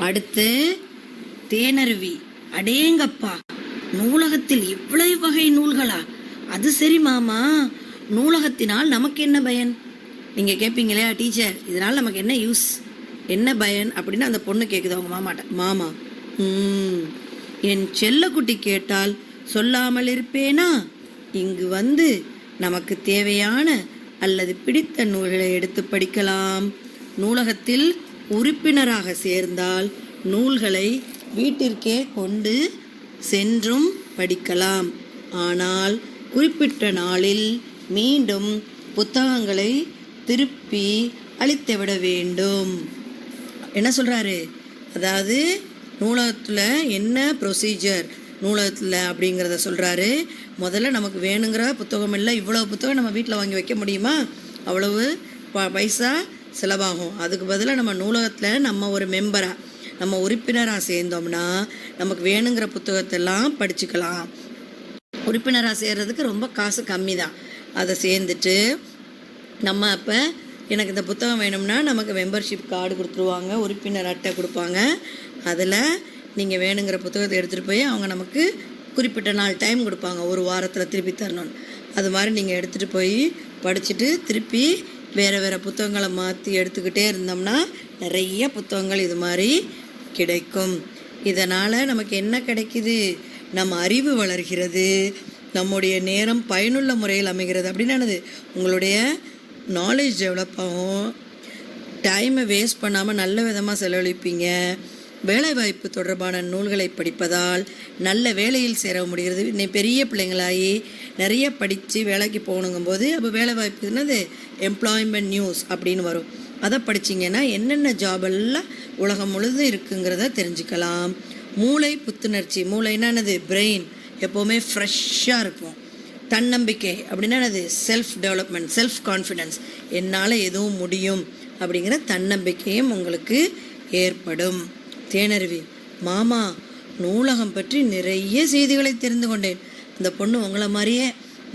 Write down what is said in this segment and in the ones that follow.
அடுத்து தேனருவி. அடேங்கப்பா, நூலகத்தில் இவ்வளவு வகை நூல்களா? அது சரி மாமா, நூலகத்தினால் நமக்கு என்ன பயன்? நீங்க கேட்பீங்களா, டீச்சர் இதனால் நமக்கு என்ன யூஸ், என்ன பயன் அப்படின்னு அந்த பொண்ணு கேட்குது அவங்க மாமாட்ட. மாமா, என் செல்லக்குட்டி கேட்டால் சொல்லாமல் இருப்பேனா? இங்கு வந்து நமக்கு தேவையான அல்லது பிடித்த நூல்களை எடுத்து படிக்கலாம். நூலகத்தில் உறுப்பினராக சேர்ந்தால் நூல்களை வீட்டிற்கே கொண்டு சென்றும் படிக்கலாம். ஆனால் குறிப்பிட்ட நாளில் மீண்டும் புத்தகங்களை திருப்பி அளித்துவிட வேண்டும். என்ன சொல்கிறாரு? அதாவது நூலகத்தில் என்ன ப்ரொசீஜர் நூலகத்தில் அப்படிங்கிறத சொல்கிறாரு. முதல்ல நமக்கு வேணுங்கிற புத்தகம் இல்லை, இவ்வளோ புத்தகம் நம்ம வீட்டில் வாங்கி வைக்க முடியுமா? அவ்வளவு பைசா செலவாகும். அதுக்கு பதிலாக நம்ம நூலகத்தில் நம்ம ஒரு மெம்பராக, நம்ம உறுப்பினராக சேர்ந்தோம்னா நமக்கு வேணுங்கிற புத்தகத்தெல்லாம் படிச்சுக்கலாம். உறுப்பினராக சேர்றதுக்கு ரொம்ப காசு கம்மி தான். அதை சேர்ந்துட்டு நம்ம அப்போ எனக்கு இந்த புத்தகம் வேணும்னா நமக்கு மெம்பர்ஷிப் கார்டு கொடுத்துருவாங்க, உறுப்பினர் அட்டை கொடுப்பாங்க. அதில் நீங்கள் வேணுங்கிற புத்தகத்தை எடுத்துகிட்டு போய் அவங்க நமக்கு குறிப்பிட்ட நாள் டைம் கொடுப்பாங்க, ஒரு வாரத்தில் திருப்பி தரணும்னு. அது மாதிரி நீங்கள் எடுத்துகிட்டு போய் படிச்சுட்டு திருப்பி வேறு வேறு புத்தகங்களை மாற்றி எடுத்துக்கிட்டே இருந்தோம்னா நிறைய புத்தகங்கள் இது மாதிரி கிடைக்கும். இதனால் நமக்கு என்ன கிடைக்குது? நம்ம அறிவு வளர்கிறது, நம்முடைய நேரம் பயனுள்ள முறையில் அமைகிறது. அப்படின்னானது உங்களுடைய நாலேஜ் டெவலப் ஆகும், டைமை வேஸ்ட் பண்ணாமல் நல்ல விதமாக செலவழிப்பீங்க. வேலைவாய்ப்பு தொடர்பான நூல்களை படிப்பதால் நல்ல வேலையில் சேர முடிகிறது. இன்னைக்கு பெரிய பிள்ளைங்களாகி நிறைய படித்து வேலைக்கு போகணுங்கும்போது அப்போ வேலைவாய்ப்பு என்னது, எம்ப்ளாய்மெண்ட் நியூஸ் அப்படின்னு வரும். அதை படிச்சிங்கன்னா என்னென்ன ஜாபெல்லாம் உலகம் முழுதும் இருக்குங்கிறத தெரிஞ்சுக்கலாம். மூளை புத்துணர்ச்சி. மூளைன்னா என்னது? பிரெயின் எப்போவுமே ஃப்ரெஷ்ஷாக இருக்கும். தன்னம்பிக்கை அப்படின்னா என்னது? Self development, self confidence. என்னால் எதுவும் முடியும் அப்படிங்கிற தன்னம்பிக்கையும் உங்களுக்கு ஏற்படும். தேனருவி. மாமா, நூலகம் பற்றி நிறைய செய்திகளை தெரிந்து கொண்டேன். அந்த பொண்ணு உங்களை மாதிரியே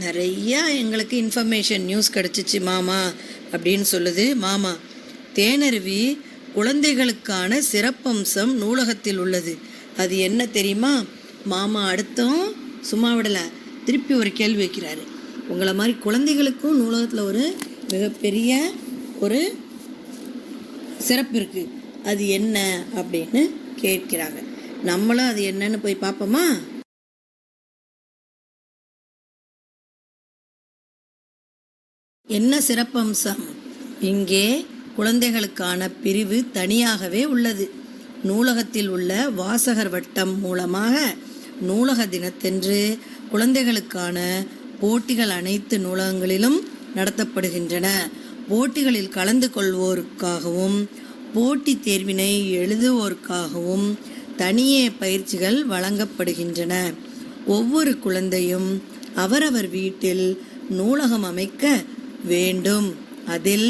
நிறையா எங்களுக்கு இன்ஃபர்மேஷன் நியூஸ் கிடச்சிச்சு மாமா அப்படின்னு சொல்லுது. மாமா, தேனருவி குழந்தைகளுக்கான சிறப்பம்சம் நூலகத்தில் உள்ளது. அது என்ன தெரியுமா? மாமா அடுத்தும் சும்மா விடலை, திருப்பி ஒரு கேள்வி வைக்கிறாரு. உங்களை மாதிரி குழந்தைகளுக்கும் நூலகத்தில் ஒரு மிகப்பெரிய ஒரு சிறப்பு இருக்குது, அது என்ன அப்படின்னு கேட்கிறாங்க. நம்மளும் அது என்னன்னு போய் பார்ப்போமா? என்ன சிறப்பம்சம்? இங்கே குழந்தைகளுக்கான பிரிவு தனியாகவே உள்ளது. நூலகத்தில் உள்ள வாசகர் வட்டம் மூலமாக நூலக தினத்தன்று குழந்தைகளுக்கான போட்டிகள் அனைத்து நூலகங்களிலும் நடத்தப்படுகின்றன. போட்டிகளில் கலந்து கொள்வோருக்காகவும் போட்டி தேர்வினை எழுதுவோருக்காகவும் தனியே பயிற்சிகள் வழங்கப்படுகின்றன. ஒவ்வொரு குழந்தையும் அவரவர் வீட்டில் நூலகம் அமைக்க வேண்டும். அதில்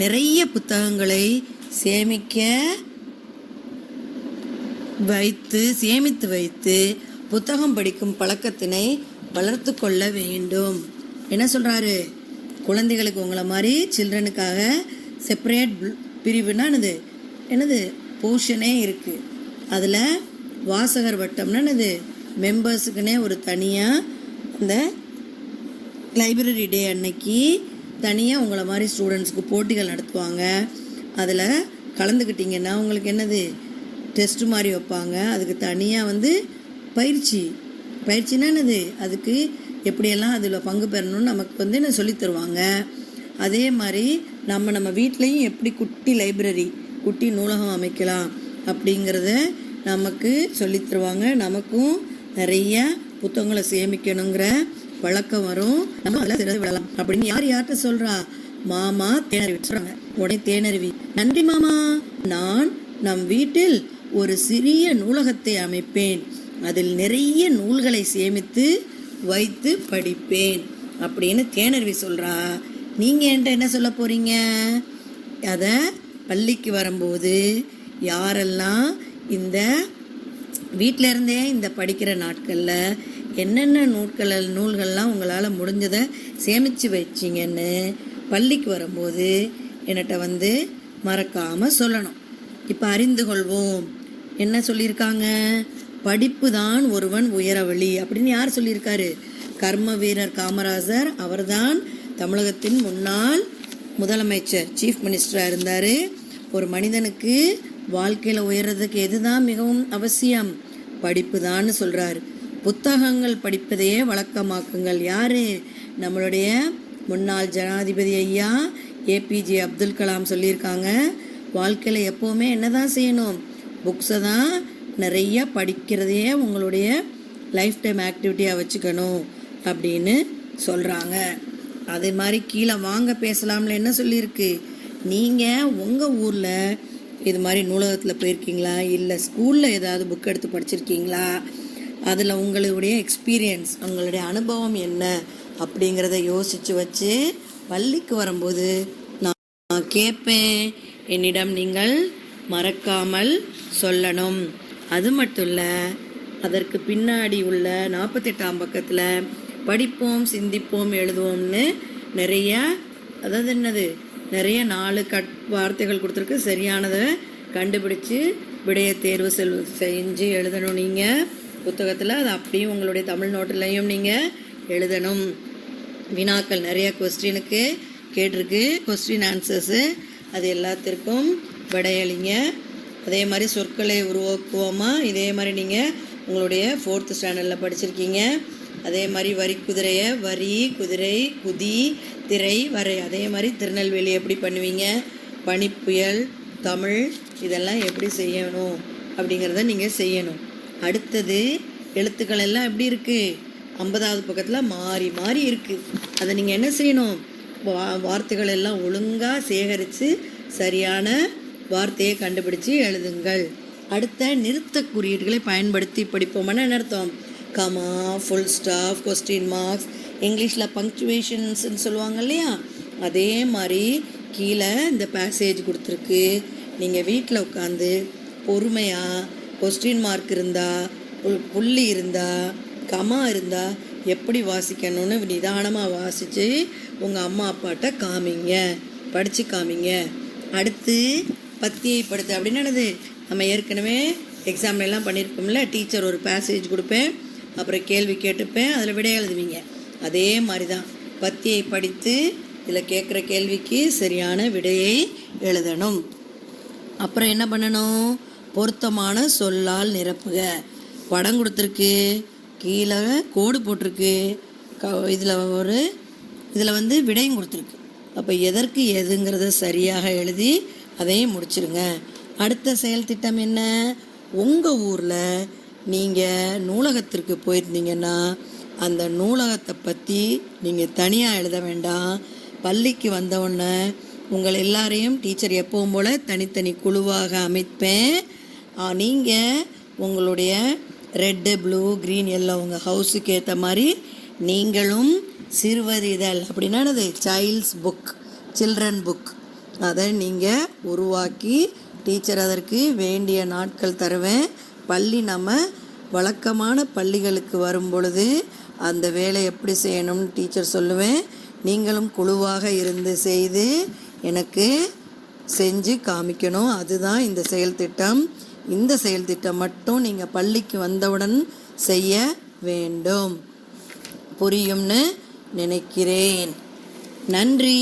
நிறைய புத்தகங்களை சேமித்து வைத்து புத்தகம் படிக்கும் பழக்கத்தினை வளர்த்து கொள்ள வேண்டும். என்ன சொல்கிறாரு? குழந்தைகளுக்கு உங்களை மாதிரி சில்ட்ரனுக்காக செப்பரேட் பிரிவுனா என்னது போர்ஷனே இருக்குது. அதில் வாசகர் வட்டம்னா என்னது, மெம்பர்ஸுக்குன்னே ஒரு தனியாக இந்த லைப்ரரி டே அன்னைக்கு தனியாக உங்களை மாதிரி ஸ்டூடெண்ட்ஸுக்கு போட்டிகள் நடத்துவாங்க. அதில் கலந்துக்கிட்டிங்கன்னா உங்களுக்கு என்னது, டெஸ்ட்டு மாதிரி வைப்பாங்க. அதுக்கு தனியாக பயிற்சினா என்னது, அதுக்கு எப்படியெல்லாம் அதில் பங்கு பெறணும்னு நமக்கு என்ன சொல்லி தருவாங்க. அதே மாதிரி நம்ம வீட்லேயும் எப்படி குட்டி லைப்ரரி, குட்டி நூலகம் அமைக்கலாம் அப்படிங்கிறத நமக்கு சொல்லி தருவாங்க. நமக்கும் நிறைய புத்தகங்களை சேமிக்கணுங்கிற வழக்கம் வரும். நம்ம அதில் திறந்து விடலாம் அப்படின்னு யார்கிட்ட சொல்கிறா? மாமா தேனருவி சொல்கிறாங்க. உடனே தேனருவி, நன்றி மாமா, நான் நம் வீட்டில் ஒரு சிறிய நூலகத்தை அமைப்பேன். அதில் நிறைய நூல்களை சேமித்து வைத்து படிப்பேன் அப்படின்னு தேனருவி சொல்கிறா. நீங்கள் என்கிட்ட என்ன சொல்ல போகிறீங்க? அதை பள்ளிக்கு வரும்போது யாரெல்லாம் இந்த வீட்டில் இருந்தே இந்த படிக்கிற நாட்களில் என்னென்ன நூல்கள்லாம் உங்களால் முடிஞ்சதை சேமித்து வச்சிங்கன்னு பள்ளிக்கு வரும்போது என்கிட்ட மறக்காமல் சொல்லணும். இப்போ அறிந்து கொள்வோம். என்ன சொல்லியிருக்காங்க? படிப்பு தான் ஒருவன் உயர வழி அப்படின்னு யார் சொல்லியிருக்காரு? கர்ம வீரர் காமராஜர். அவர்தான் தமிழகத்தின் முன்னாள் முதலமைச்சர், சீஃப் மினிஸ்டராக இருந்தார். ஒரு மனிதனுக்கு வாழ்க்கையில் உயர்றதுக்கு எதுதான் மிகவும் அவசியம்? படிப்பு தான் சொல்கிறார். புத்தகங்கள் படிப்பதையே வழக்கமாக்குங்கள். யார்? நம்மளுடைய முன்னாள் ஜனாதிபதி ஐயா ஏபிஜே அப்துல் கலாம் சொல்லியிருக்காங்க. வாழ்க்கையில் எப்போவுமே என்ன தான் செய்யணும்? புக்ஸை தான் நிறைய படிக்கிறதையே உங்களுடைய லைஃப் டைம் ஆக்டிவிட்டியாக வச்சுக்கணும் அப்படின்னு சொல்கிறாங்க. அதே மாதிரி கீழே வாங்க பேசலாம்ல என்ன சொல்லியிருக்கு? நீங்கள் உங்கள் ஊரில் இது மாதிரி நூலகத்தில் போயிருக்கீங்களா? இல்லை ஸ்கூலில் ஏதாவது புக் எடுத்து படிச்சிருக்கீங்களா? அதில் உங்களுடைய எக்ஸ்பீரியன்ஸ், உங்களுடைய அனுபவம் என்ன அப்படிங்கிறத யோசித்து வச்சு பள்ளிக்கு வரும்போது நான் கேட்பேன். என்னிடம் நீங்கள் மறக்காமல் சொல்லணும். அது மட்டும் இல்லை, அதற்கு பின்னாடி உள்ள 48ஆம் பக்கத்தில் படிப்போம், சிந்திப்போம், எழுதுவோம்னு நிறைய, அதாவது என்னது, நிறைய 4 வார்த்தைகள் கொடுத்துருக்கு. சரியானதை கண்டுபிடிச்சு விடைய தேர்வு செஞ்சு எழுதணும் நீங்கள் புத்தகத்தில். அது அப்படியும் உங்களுடைய தமிழ் நோட்டிலையும் நீங்கள் எழுதணும். வினாக்கள் நிறைய கொஸ்டினுக்கு கேட்டிருக்கு, கொஸ்டின் ஆன்சர்ஸு. அது எல்லாத்திற்கும் விடையளிங்க. அதே மாதிரி சொற்களை உருவாக்குவோமா, இதே மாதிரி நீங்கள் உங்களுடைய 4th ஸ்டாண்டர்டில் படிச்சிருக்கீங்க. அதே மாதிரி வரி குதிரையை வரி, குதிரை, குதி, திரை, வரை. அதே மாதிரி திருநெல்வேலி எப்படி பண்ணுவீங்க, பனிப்புயல், தமிழ், இதெல்லாம் எப்படி செய்யணும் அப்படிங்கிறத நீங்கள் செய்யணும். அடுத்தது எழுத்துக்கள் எல்லாம் எப்படி இருக்குது? 50வது பக்கத்தில் மாறி மாறி இருக்குது. அதை நீங்கள் என்ன செய்யணும்? வார்த்தைகள் எல்லாம் ஒழுங்காக சேகரித்து சரியான வார்த்தையை கண்டுபிடிச்சு எழுதுங்கள். அடுத்த நிறுத்த குறியீடுகளை பயன்படுத்தி படிப்போம்னா என்ன அர்த்தம்? Comma, full stop, question marks, இங்கிலீஷில் பங்க்சுவேஷன்ஸ்ன்னு சொல்லுவாங்க இல்லையா? அதே மாதிரி கீழே இந்த பேசேஜ் கொடுத்துருக்கு. நீங்கள் வீட்டில் உட்காந்து பொறுமையாக கொஸ்டின் மார்க் இருந்தால், புள்ளி இருந்தால், கமா இருந்தால் எப்படி வாசிக்கணும்னு நிதானமாக வாசித்து உங்கள் அம்மா அப்பாட்ட காமிங்க, படித்து காமிங்க. அடுத்து பத்தியைப்படுத்து அப்படின்னு என்னது? நம்ம ஏற்கனவே எக்ஸாம்லாம் பண்ணியிருப்போம்ல, டீச்சர் ஒரு பேசேஜ் கொடுப்பேன், அப்புறம் கேள்வி கேட்டுப்பேன், அதில் விடை எழுதுவீங்க. அதே மாதிரி தான் பத்தியை படித்து இதில் கேட்குற கேள்விக்கு சரியான விடையை எழுதணும். அப்புறம் என்ன பண்ணணும்? பொருத்தமான சொல்லால் நிரப்புக. படம் கொடுத்துருக்கு, கீழே கோடு போட்டிருக்கு, இதில் வந்து விடையும் கொடுத்துருக்கு. அப்போ எதற்கு எதுங்கிறத சரியாக எழுதி அதையும் முடிச்சிருங்க. அடுத்த செயல் திட்டம் என்ன? உங்கள் ஊரில் நீங்கள் நூலகத்திற்கு போயிருந்தீங்கன்னா அந்த நூலகத்தை பற்றி நீங்கள் தனியாக எழுத வேண்டாம். பள்ளிக்கு வந்தவுடனே உங்கள் எல்லாரையும் டீச்சர் எப்பவும் போல் தனித்தனி குழுவாக அமைப்பேன். நீங்கள் உங்களுடைய ரெட்டு, ப்ளூ, க்ரீன், எல்லோ உங்கள் ஹவுஸுக்கு ஏற்ற மாதிரி நீங்களும் சிறுவர் இதழ் அப்படின்னா அது சைல்ட்ஸ் புக், சில்ட்ரன் புக், அதை நீங்கள் உருவாக்கி டீச்சர் அதற்கு வேண்டிய நாட்கள் தருவேன். பள்ளி நம்ம வழக்கமான பள்ளிகளுக்கு வரும் பொழுது அந்த வேலை எப்படி செய்யணும்னு டீச்சர் சொல்லுவேன். நீங்களும் குழுவாக இருந்து செய்து எனக்கு செஞ்சு காமிக்கணும். அதுதான் இந்த செயல் திட்டம். இந்த செயல் திட்டம் மட்டும் நீங்கள் பள்ளிக்கு வந்தவுடன் செய்ய வேண்டும். புரியும்னு நினைக்கிறேன். நன்றி.